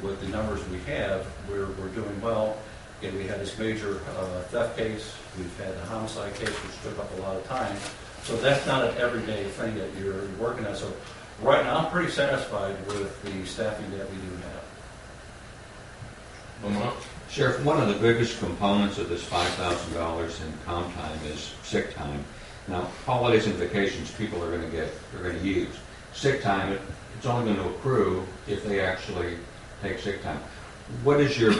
with the numbers we have, we're doing well. And we had this major theft case. We've had the homicide case, which took up a lot of time. So that's not an everyday thing that you're working on. So right now, I'm pretty satisfied with the staffing that we do have. Sheriff, one of the biggest components of this $5,000 in comp time is sick time. Now, holidays and vacations, people are going to use. Sick time, it's only going to accrue if they actually take sick time. What is your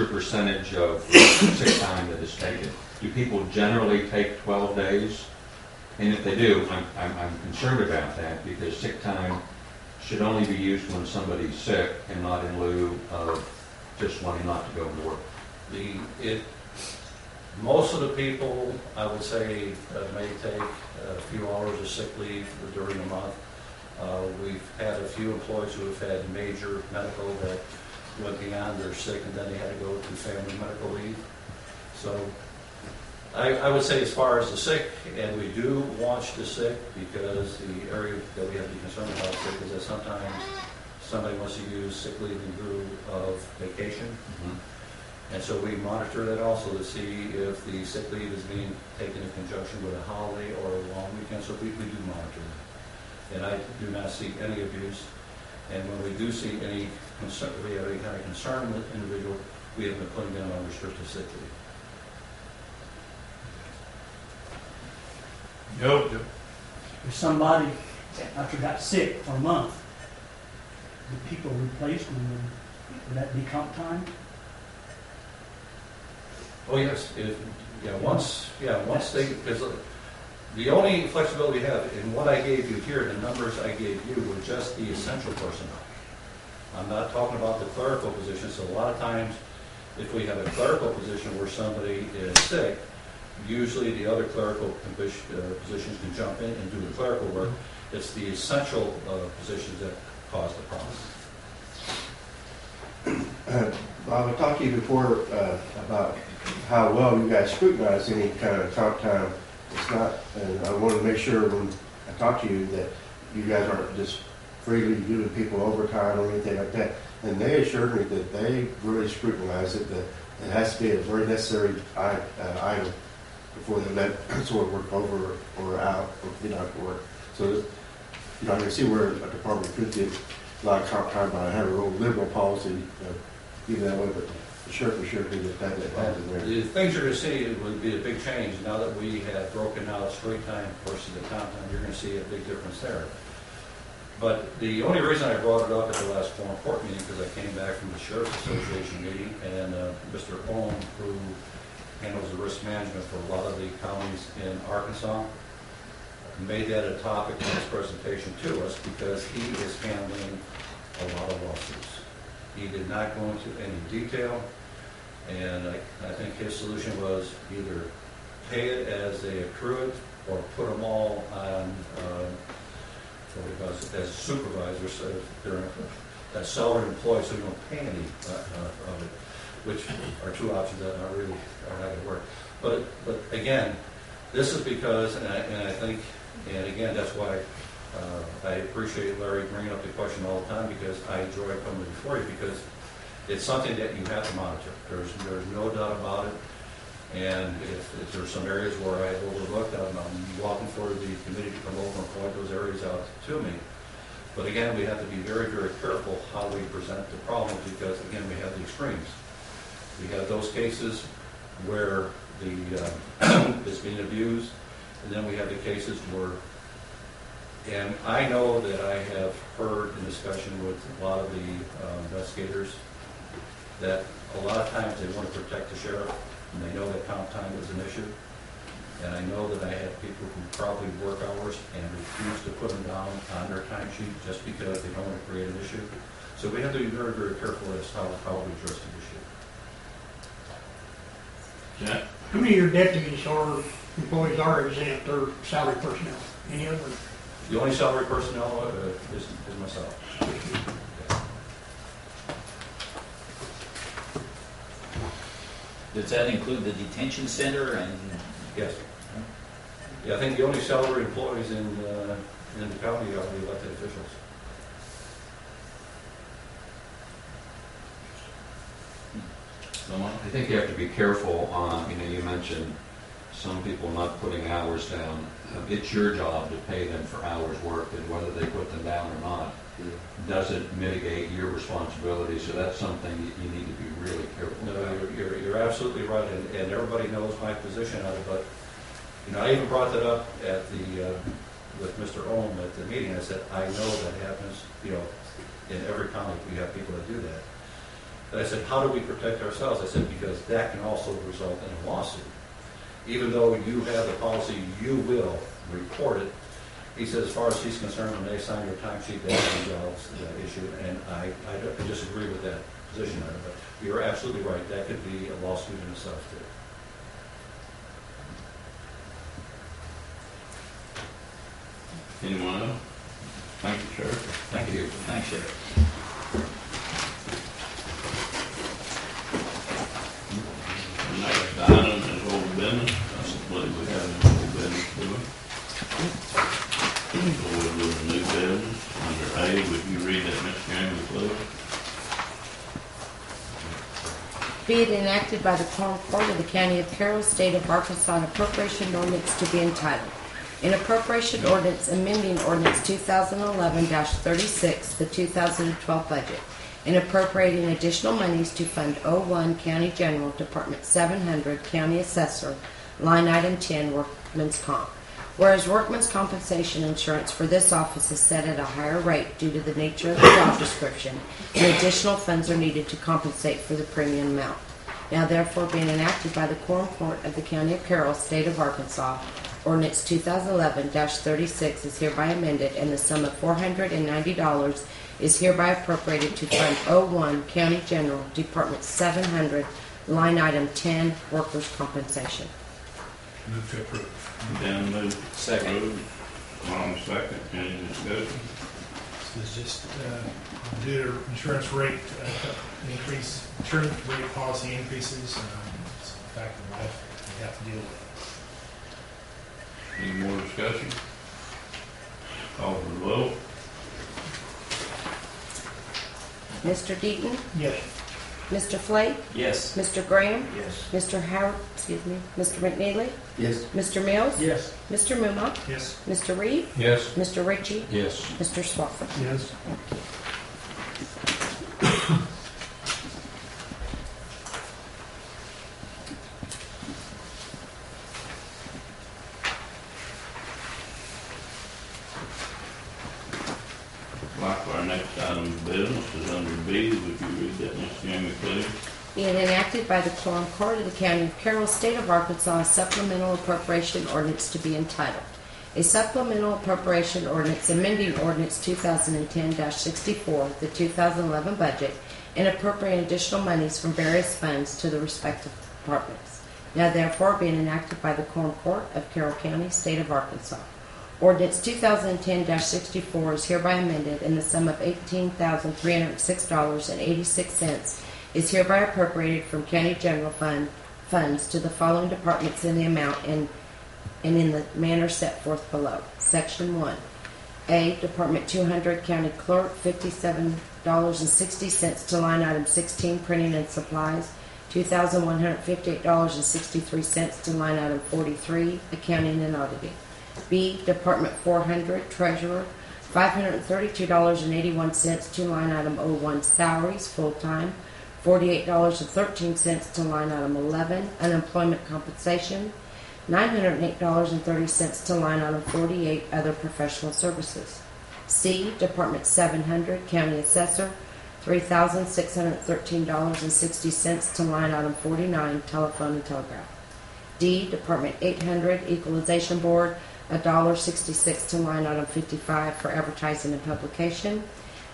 percentage of sick time that is taken? Do people generally take 12 days? And if they do, I'm concerned about that, because sick time should only be used when somebody's sick and not in lieu of just wanting not to go to work. Most of the people, I would say, may take a few hours of sick leave during the month. We've had a few employees who have had major medical that went beyond their sick, and then they had to go to family medical leave. So I would say, as far as the sick, and we do watch the sick, because the area that we have to be concerned about sick is that sometimes somebody wants to use sick leave in lieu of vacation. Mm-hmm. And so we monitor that also to see if the sick leave is being taken in conjunction with a holiday or a long weekend. So we do monitor that. And I do not see any abuse. And when we do see any concern, we have any kind of concern with individual, we have been putting them on restricted sick leave. No. If somebody after got sick for a month, the people replaced them, would that be comp time? Oh yes, once they, because the only flexibility we have in what I gave you here, the numbers I gave you were just the essential personnel. I'm not talking about the clerical positions. So a lot of times, if we have a clerical position where somebody is sick, usually the other clerical positions can jump in and do the clerical work. It's the essential positions that cause the problem. Bob, I talked to you before about how well you guys scrutinize any kind of comp time. It's not, and I wanted to make sure when I talk to you that you guys aren't just freely giving people overtime or anything like that. And they assured me that they really scrutinize it, that it has to be a very necessary item before they let sort of work over or out or get out of work. So, I can see where a department could get a lot of comp time by having a real liberal policy, even that way, but the sheriff was sure to get that in there. The things you're going to see would be a big change now that we have broken out straight time versus the comp time. You're going to see a big difference there. But the only reason I brought it up at the last Quorum Court meeting, because I came back from the Sheriff's Association meeting, and Mr. Ohm, who handles the risk management for a lot of the counties in Arkansas, made that a topic in his presentation to us, because he is handling a lot of lawsuits. He did not go into any detail, and I think his solution was either pay it as they accrue it, or put them all on as supervisors, so they're that salaried employees, so you don't pay any of it, which are two options that are not going to work. But again, this is because, and I think, and again, that's why I appreciate Larry bringing up the question all the time, because I enjoy coming before you, because it's something that you have to monitor. There's no doubt about it. And if there's some areas where I overlooked, I'm welcome for the committee to come over and point those areas out to me. But again, we have to be very, very careful how we present the problem, because again, we have the extremes. We have those cases where it's being abused, and then we have the cases where, and I know that I have heard in discussion with a lot of the investigators that a lot of times they want to protect the sheriff, and they know that comp time is an issue. And I know that I have people who probably work hours and refuse to put them down on their timesheet just because they don't want to create an issue. So we have to be very, very careful as to how we address the issue. Yeah. How many of your deputies or employees are exempt or salary personnel? Any other? The only salary personnel is myself. Does that include the detention center and? Yes. Yeah, I think the only salary employees in the county are the elected officials. Someone? I think you have to be careful on, you mentioned some people not putting hours down. It's your job to pay them for hours worked, and whether they put them down or not doesn't mitigate your responsibility. So that's something you need to be really careful No, about. you're absolutely right, and everybody knows my position on it, but, I even brought that up at with Mr. Ohm at the meeting. I said, I know that happens, in every county, we have people that do that. And I said, how do we protect ourselves? I said, because that can also result in a lawsuit. Even though you have the policy, you will report it. He said, as far as he's concerned, when they sign your timesheet, that resolves that issue, and I disagree with that position on it, but you're absolutely right, that could be a lawsuit in itself, too. Anyone else? Thank you, Sheriff. Thank you. Thanks, Sheriff. The next item is old business. I believe we have no old business, do we? So we'll do the new business. Under A, would you read that, Ms. Campbell, please? Be it enacted by the Quorum Court of the County of Carroll, State of Arkansas, an appropriation ordinance to be entitled, an appropriation ordinance amending ordinance 2011-36, the 2012 budget, and appropriating additional monies to Fund 01, County General, Department 700, County Assessor, line item 10, Workman's Comp. Whereas workman's compensation insurance for this office is set at a higher rate due to the nature of the job description, and additional funds are needed to compensate for the premium amount. Now therefore being enacted by the Quorum Court of the County of Carroll, State of Arkansas, ordinance 2011-36 is hereby amended, and the sum of $490 is hereby appropriated to Fund 01, County General, Department 700, line item 10, workers' compensation. Move to approve. Dan moved. Second. Approved. Long second. Any discussion? This is just due to insurance rate increase, insurance rate policy increases. It's a fact of life we have to deal with. Any more discussion? Call for the vote. Mr. Deaton? Yes. Mr. Flake? Yes. Mr. Graham? Yes. Mr. Howard, Mr. McNeely? Yes. Mr. Mills? Yes. Mr. Mumma? Yes. Mr. Reed? Yes. Mr. Ritchie? Yes. Mr. Swafford? Yes. Like our next item of business is under B. Would you read that, Ms. Jamie, please? Being enacted by the Quorum Court of the County of Carroll, State of Arkansas, a supplemental appropriation ordinance to be entitled. A supplemental appropriation ordinance amending ordinance 2010-64, the 2011 budget, and appropriating additional monies from various funds to the respective departments. Now therefore being enacted by the Quorum Court of Carroll County, State of Arkansas. Ordinance 2010-64 is hereby amended, and the sum of $18,306.86 is hereby appropriated from County General Fund funds to the following departments in the amount and in the manner set forth below. Section 1. A. Department 200, County Clerk, $57.60 to line item 16, Printing and Supplies, $2,158.63 to line item 43, Accounting and Auditing. B. Department 400, Treasurer, $532.81 to line item 01, Salaries, full-time, $48.13 to line item 11, Unemployment Compensation, $908.30 to line item 48, Other Professional Services. C. Department 700, County Assessor, $3,613.60 to line item 49, Telephone and Telegraph. D. Department 800, Equalization Board, $1.66 to line item 55 for advertising and publication.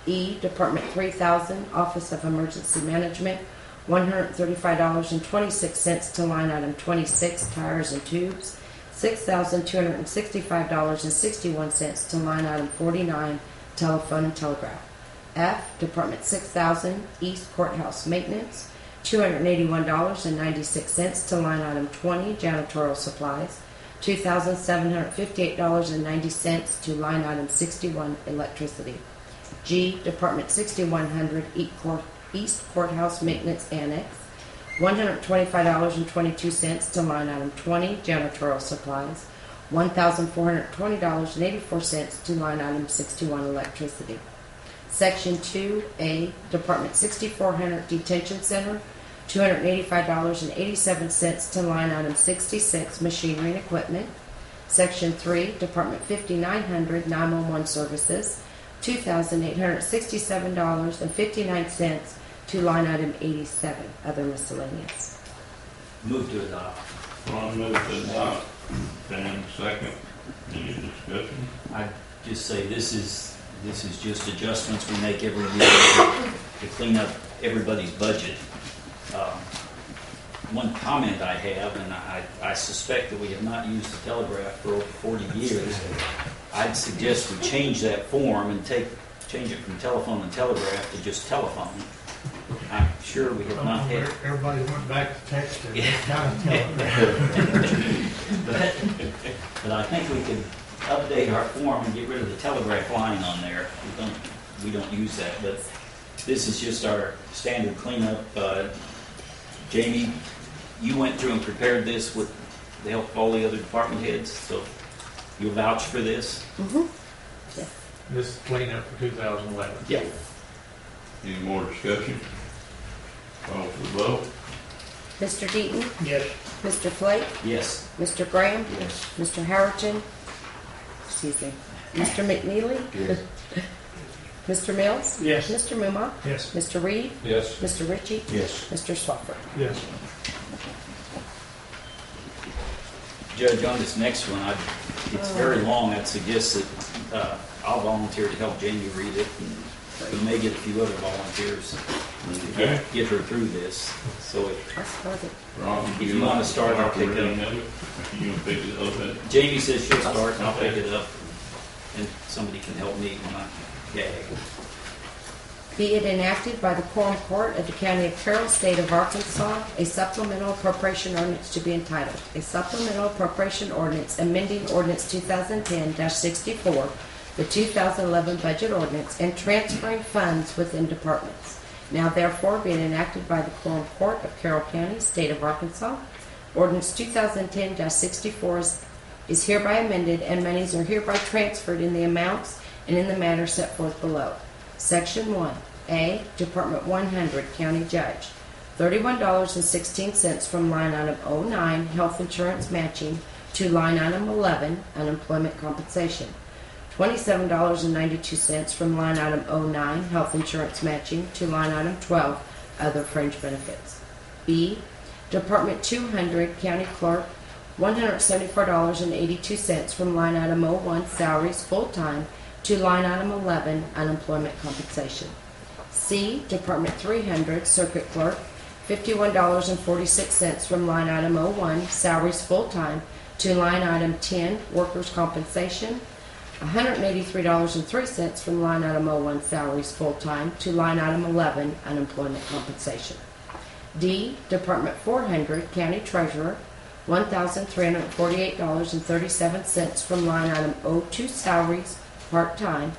E. Department 3000, Office of Emergency Management, $135.26 to line item 26, Tires and Tubes, $6,265.61 to line item 49, Telephone and Telegraph. F. Department 6000, East Courthouse Maintenance, $281.96 to line item 20, Janitorial Supplies, $2,758.90 to line item 61, Electricity. G. Department 6100, East Courthouse Maintenance Annex, $125.22 to line item 20, janitorial supplies, $1,420.84 to line item 61, electricity. Section 2A, Department 6400 Detention Center, $285.87 to line item 66, machinery and equipment. Section 3, Department 5900 911 Services, $2,867.59 to line item 87, other miscellaneous. Move to adopt. Ron moved to adopt. Dan second. Any discussion? I just say this is just adjustments we make every year to clean up everybody's budget. One comment I have, and I suspect that we have not used the telegraph for over 40 years. I'd suggest we change that form and change it from telephone and telegraph to just telephone. I'm sure we have not had. Everybody went back to texting. But I think we could update our form and get rid of the telegraph line on there. We don't use that, but this is just our standard cleanup. Jamie, you went through and prepared this with the help of all the other department heads, so you'll vouch for this? Mm-hmm. This is cleanup for 2011. Yeah. Any more discussion? Call for the vote. Mr. Deaton, Yes. Mr. Flake, Yes. Mr. Graham, Yes. Mr. Howerton, excuse me, Mr. McNeely, Yes. Mr. Mills, Yes. Mr. Mumma, Yes. Mr. Reed, Yes. Mr. Ritchie, Yes. Mr. Swafford. Yes. Judge, on this next one, it's very long. I'd suggest that I'll volunteer to help Jamie read it, and we may get a few other volunteers Okay. to get her through this. So I started. Ron, If you wanna start, I'll pick it up. reading of it? You can pick it up at Jamie says she'll start, and I'll pick it up, and somebody can help me when I gag. Be it enacted by the Quorum Court of the County of Carroll, State of Arkansas, a supplemental appropriation ordinance to be entitled, a supplemental appropriation ordinance amending ordinance 2010-64, the 2011 budget ordinance, and transferring funds within departments. Now therefore be it enacted by the Quorum Court of Carroll County, State of Arkansas, ordinance 2010-64 is hereby amended, and monies are hereby transferred in the amounts and in the manner set forth below. Section 1, A, Department 100, County Judge, $31.16 from line item 09, health insurance matching, to line item 11, unemployment compensation. $27.92 from line item 09, health insurance matching, to line item 12, other fringe benefits. B, Department 200, County Clerk, $174.82 from line item 01, salaries full-time, to line item 11, unemployment compensation. C, Department 300, Circuit Clerk, $51.46 from line item 01, salaries full-time, to line item 10, workers' compensation, $183.03 from line item 01, salaries full-time, to line item 11, unemployment compensation. D, Department 400, County Treasurer, $1,348.37 from line item 02, salaries part-time,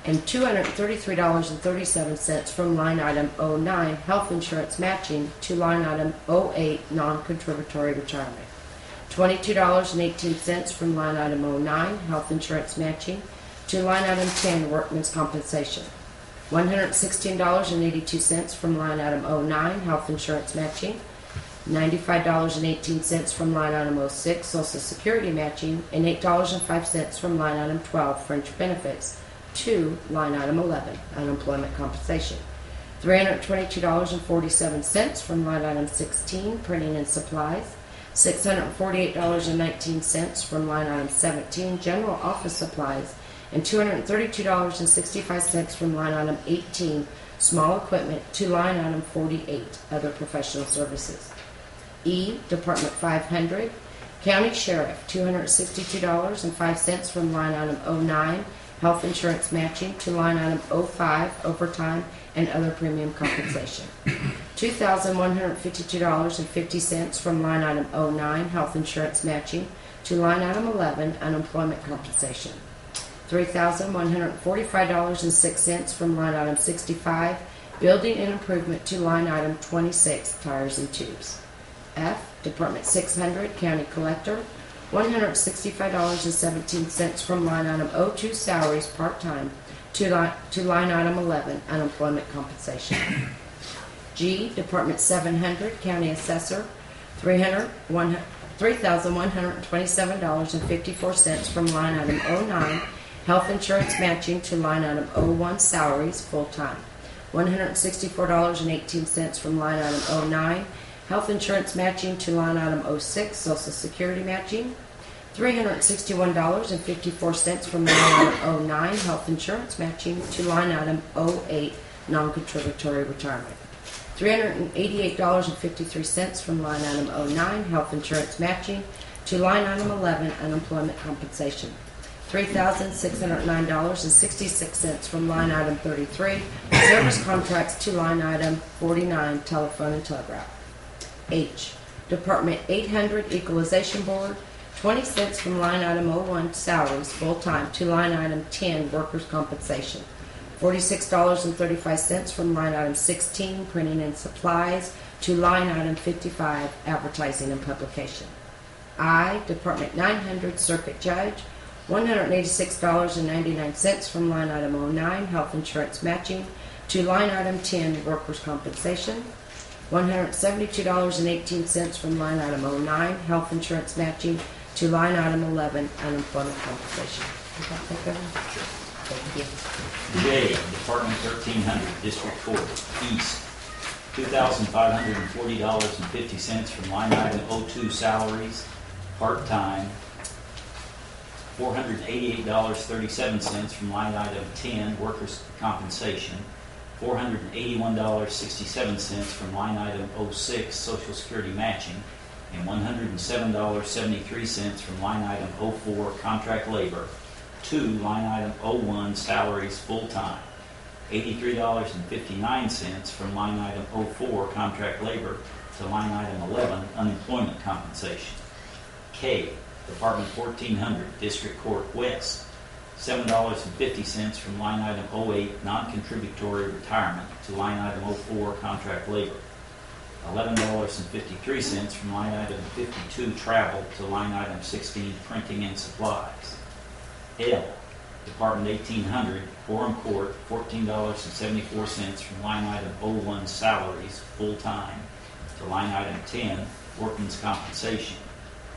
and $233.37 from line item 09, health insurance matching, to line item 08, non-contributory retirement. $22.18 from line item 09, health insurance matching, to line item 10, workman's compensation. $116.82 from line item 09, health insurance matching, $95.18 from line item 06, social security matching, and $8.05 from line item 12, fringe benefits, to line item 11, unemployment compensation. $322.47 from line item 16, printing and supplies, $648.19 from line item 17, general office supplies, and $232.65 from line item 18, small equipment, to line item 48, other professional services. E, Department 500, County Sheriff, $262.05 from line item 09, health insurance matching, to line item 05, overtime and other premium compensation. $2,152.50 from line item 09, health insurance matching, to line item 11, unemployment compensation. $3,145.06 from line item 65, Building and improvement to line item 26, tires and tubes. F, Department 600, County Collector, $165.17 from line item 02, salaries, part-time, to line item 11, unemployment compensation. G, Department 700, County Assessor, $3,127.54 from line item 09, health insurance matching, to line item 01, salaries, full-time. $164.18 from line item 09, health insurance matching, to line item 06, social security matching. $361.54 from line item 09, health insurance matching, to line item 08, non-contributory retirement. $388.53 from line item 09, health insurance matching, to line item 11, unemployment compensation. $3,609.66 from line item 33, service contracts, to line item 49, telephone and telegraph. H, Department 800, Equalization Board, 20 cents from line item 01, salaries, full-time, to line item 10, workers' compensation. $46.35 from line item 16, printing and supplies, to line item 55, advertising and publication. I, Department 900, Circuit Judge, $186.99 from line item 09, health insurance matching, to line item 10, workers' compensation. $172.18 from line item 09, health insurance matching, to line item 11, unemployment compensation. Does that take over? Sure. Thank you. J, Department 1300, District Court, East, $2,540.50 from line item 02, salaries, part-time. $488.37 from line item 10, workers' compensation. $481.67 from line item 06, social security matching, and $107.73 from line item 04, contract labor, to line item 01, salaries, full-time. $83.59 from line item 04, contract labor, to line item 11, unemployment compensation. K, Department 1400, District Court West, $7.50 from line item 08, non-contributory retirement, to line item 04, contract labor. $11.53 from line item 52, travel, to line item 16, printing and supplies. L, Department 1800, Quorum Court, $14.74 from line item 01, salaries, full-time, to line item 10, workman's compensation.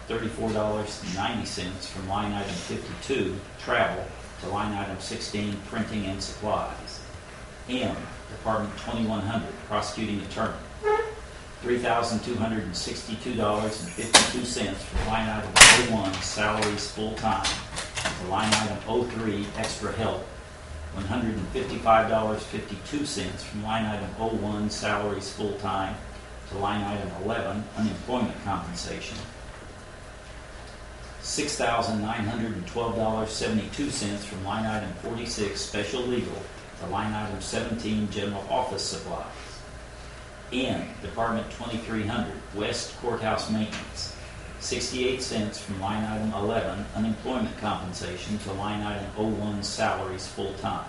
$34.90 from line item 52, travel, to line item 16, printing and supplies. M, Department 2100, prosecuting attorney, $3,262.52 from line item 01, salaries, full-time, to line item 03, extra help, $155.52 from line item 01, salaries, full-time, to line item 11, unemployment compensation. $6,912.72 from line item 46, special legal, to line item 17, general office supplies. N, Department 2300, West Courthouse maintenance, 68 cents from line item 11, unemployment compensation, to line item 01, salaries, full-time.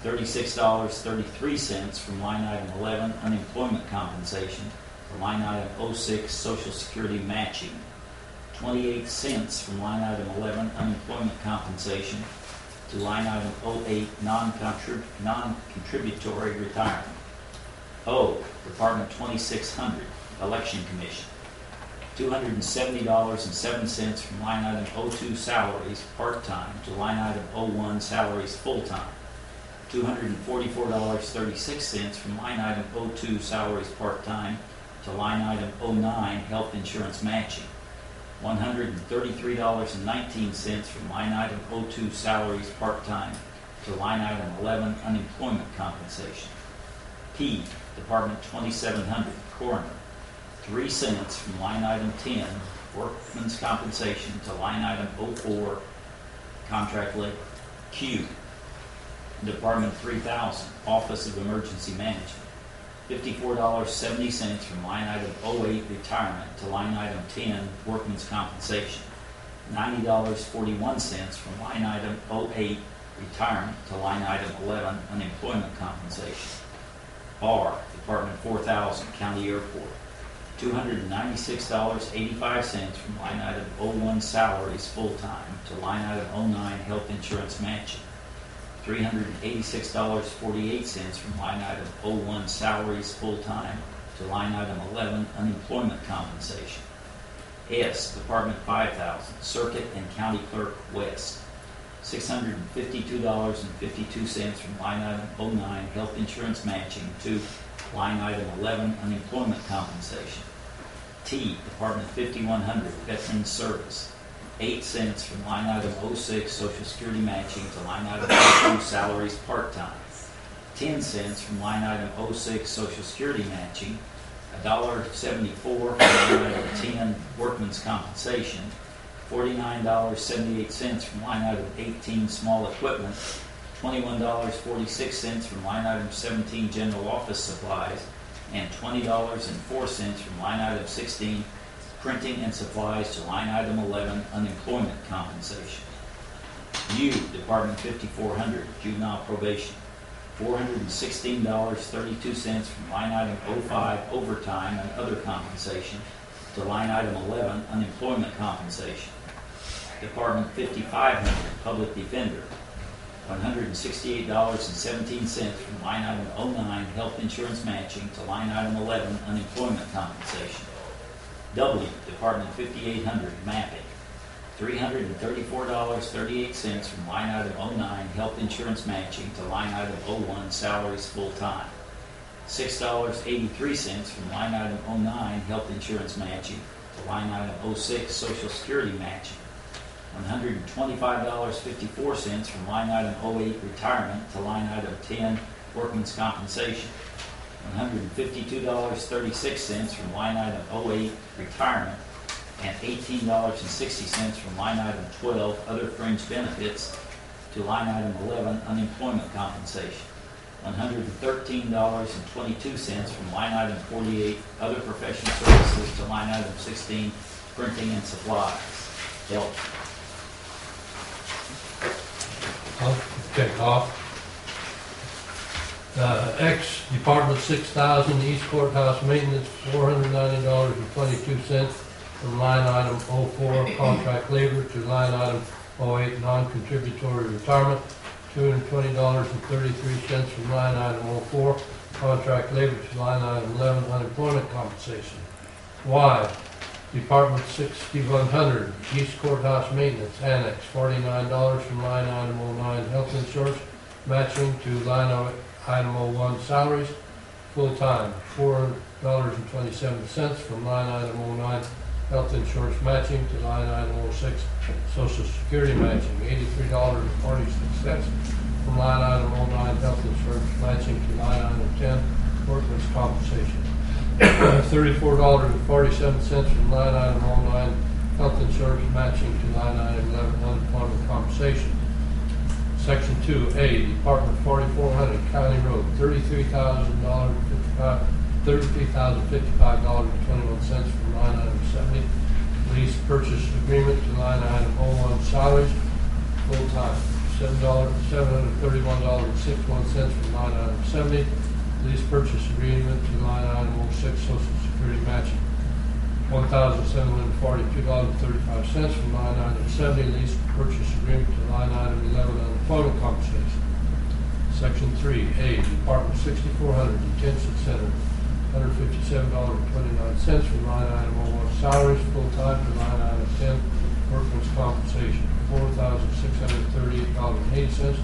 $36.33 from line item 11, unemployment compensation, to line item 06, social security matching. 28 cents from line item 11, unemployment compensation, to line item 08, non-contributory retirement. O, Department 2600, Election Commission, $270.07 from line item 02, salaries, part-time, to line item 01, salaries, full-time. $244.36 from line item 02, salaries, part-time, to line item 09, health insurance matching. $133.19 from line item 02, salaries, part-time, to line item 11, unemployment compensation. P, Department 2700, coroner, 3 cents from line item 10, workman's compensation, to line item 04, contract labor. Q, Department 3000, Office of Emergency Management, $54.70 from line item 08, retirement, to line item 10, workman's compensation. $90.41 from line item 08, retirement, to line item 11, unemployment compensation. R, Department 4000, County Airport, $296.85 from line item 01 salaries full-time to line item 09 health insurance matching, $386.48 from line item 01 salaries full-time to line item 11 unemployment compensation. S, Department 5000, Circuit and County Clerk West, $652.52 from line item 09 health insurance matching to line item 11 unemployment compensation. T, Department 5100, Veterans Service, 8 cents from line item 06 Social Security matching to line item 02 salaries part-time, 10 cents from line item 06 Social Security matching, $1.74 from line item 10 workman's compensation, $49.78 from line item 18 small equipment, $21.46 from line item 17 general office supplies, and $20.04 from line item 16 printing and supplies to line item 11 unemployment compensation. U, Department 5400, juvenile probation, $416.32 from line item 05 overtime and other compensation to line item 11 unemployment compensation. Department 5500, public defender, $168.17 from line item 09 health insurance matching to line item 11 unemployment compensation. W, Department 5800, mapping, $334.38 from line item 09 health insurance matching to line item 01 salaries full-time, $6.83 from line item 09 health insurance matching to line item 06 social security matching, $125.54 from line item 08 retirement to line item 10 workman's compensation, $152.36 from line item 08 retirement, and $18.60 from line item 12 other fringe benefits to line item 11 unemployment compensation, $113.22 from line item 48 other professional services to line item 16 printing and supplies. Help. I'll take off. X, Department 6000, East Courthouse Maintenance, $490.22 from line item 04 contract labor to line item 08 non-contributory retirement, $220.33 from line item 04 contract labor to line item 11 unemployment compensation. Y, Department 6100, East Courthouse Maintenance, Annex, $49 from line item 09 health insurance matching to line item 01 salaries, full-time, $4.27 from line item 09 health insurance matching to line item 06 social security matching, $83.46 from line item 09 health insurance matching to line item 10 workman's compensation, $34.47 from line item 09 health insurance matching to line item 11 unemployment compensation. Section 2A, Department 4400, County Road, $33,055.21 from line item 70. Lease purchase agreement to line item 01 salaries, full-time, $731.61 from line item 70. Lease purchase agreement to line item 06 social security matching, $1,742.35 from line item 70. Lease purchase agreement to line item 11 unemployment compensation. Section 3A, Department 6400, Detention Center, $157.29 from line item 01 salaries, full-time to line item 10 workman's compensation, $4,638.80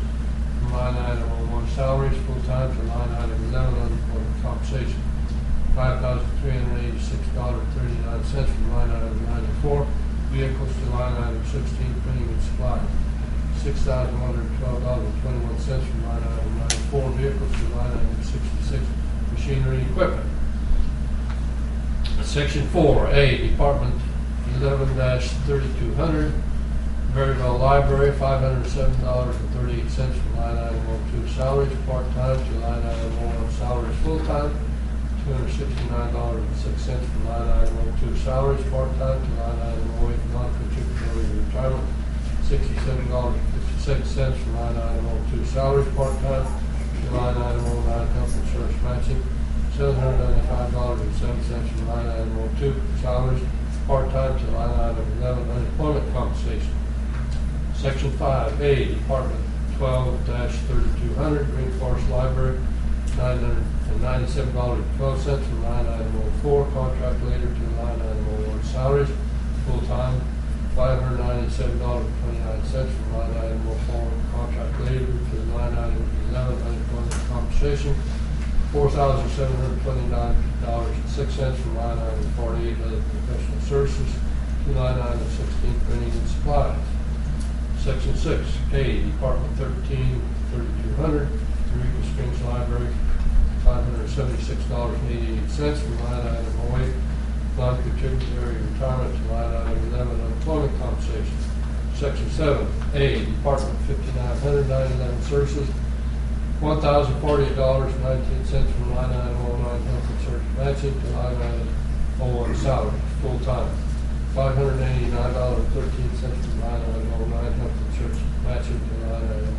from line item 01 salaries, full-time to line item 11 unemployment compensation, $5,386.39 from line item 94 vehicles to line item 16 printing and supply, $6,112.21 from line item 94 vehicles to line item 66 machinery and equipment. Section 4A, Department 11-3200, Maryville Library, $507.38 from line item 02 salaries, part-time to line item 01 salaries, full-time, $269.06 from line item 02 salaries, part-time to line item 08 non-contributory retirement, $67.56 from line item 02 salaries, part-time to to line item 09 health insurance matching, $795.07 from line item 02 salaries, part-time to line item 11 unemployment compensation. Section 5A, Department 12-3200, Green Forest Library, $997.12 from line item 04, contract later to line item 01 salaries, full-time, $597.29 from line item 04, contract later to line item 11, unemployment compensation, $4,729.06 from line item 48, other professional services, to line item 16, printing and supplies. Section 6A, Department 13-3200, Eureka Springs Library, $576.88 from line item 08, non-contributory retirement to line item 11, unemployment compensation. Section 7A, Department 5900, services, $1,048.19 from line item 09, health and search matching to line item 01, salary, full-time. $589.13 from line item 09, health and search matching to line item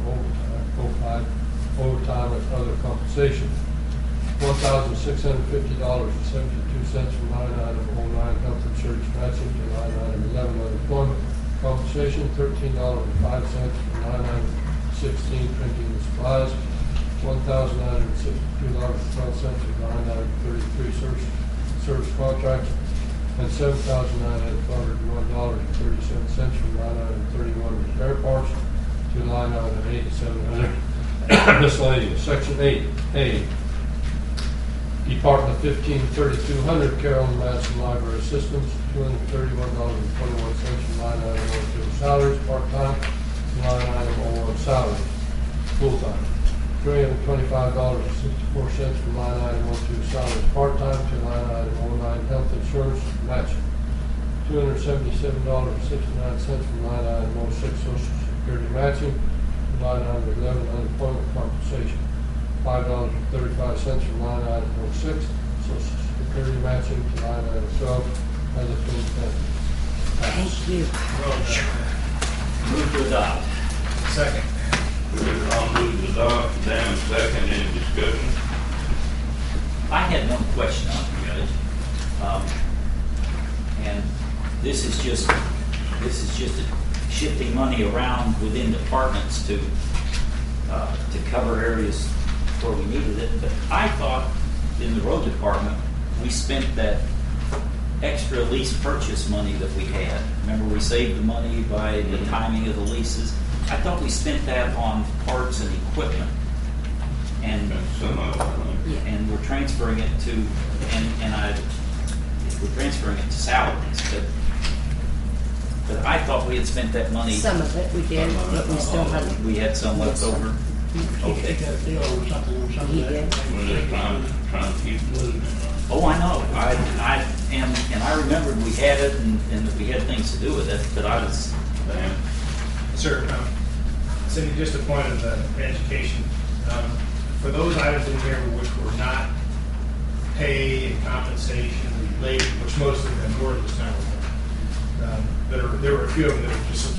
05, overtime and other compensation. $1,650.72 from line item 09, health and search matching to line item 11, unemployment compensation. $13.05 from line item 16, printing and supplies. $1,962.12 from line item 33, service contracts, and $7,912.37 from line item 31, repair parts, to line item 8700, miscellaneous. Section 8A, Department 15-3200, Carolyn Madison Library Systems, $231.21 from line item 02 salaries, part-time, to line item 01 salaries, full-time. $325.64 from line item 02 salaries, part-time, to line item 09 health insurance matching. $277.69 from line item 06 social security matching, to line item 11 unemployment compensation. $5.35 from line item 06 social security matching, to line item 12 as a fringe benefit. Thank you. Move to adopt. Second. I'll move to adopt, Dan second, any discussion? I had one question on it, Judge. And this is just shifting money around within departments to cover areas where we needed it. But I thought in the road department, we spent that extra lease purchase money that we had. Remember, we saved the money by the timing of the leases. I thought we spent that on parts and equipment. And Some of it, and we're transferring it to, we're transferring it to salaries, but I thought we had spent that money. Some of it we did, but we still have. We had some left over. Okay. Got a deal or something on some He of did. that. we're just trying to keep moving. Oh, I know. And I remembered we had it and that we had things to do with it, but I was. Dan? Sir, Cindy, just a point of education. For those items in here which were not pay and compensation related, which most of them were this time, there were a few of them that were just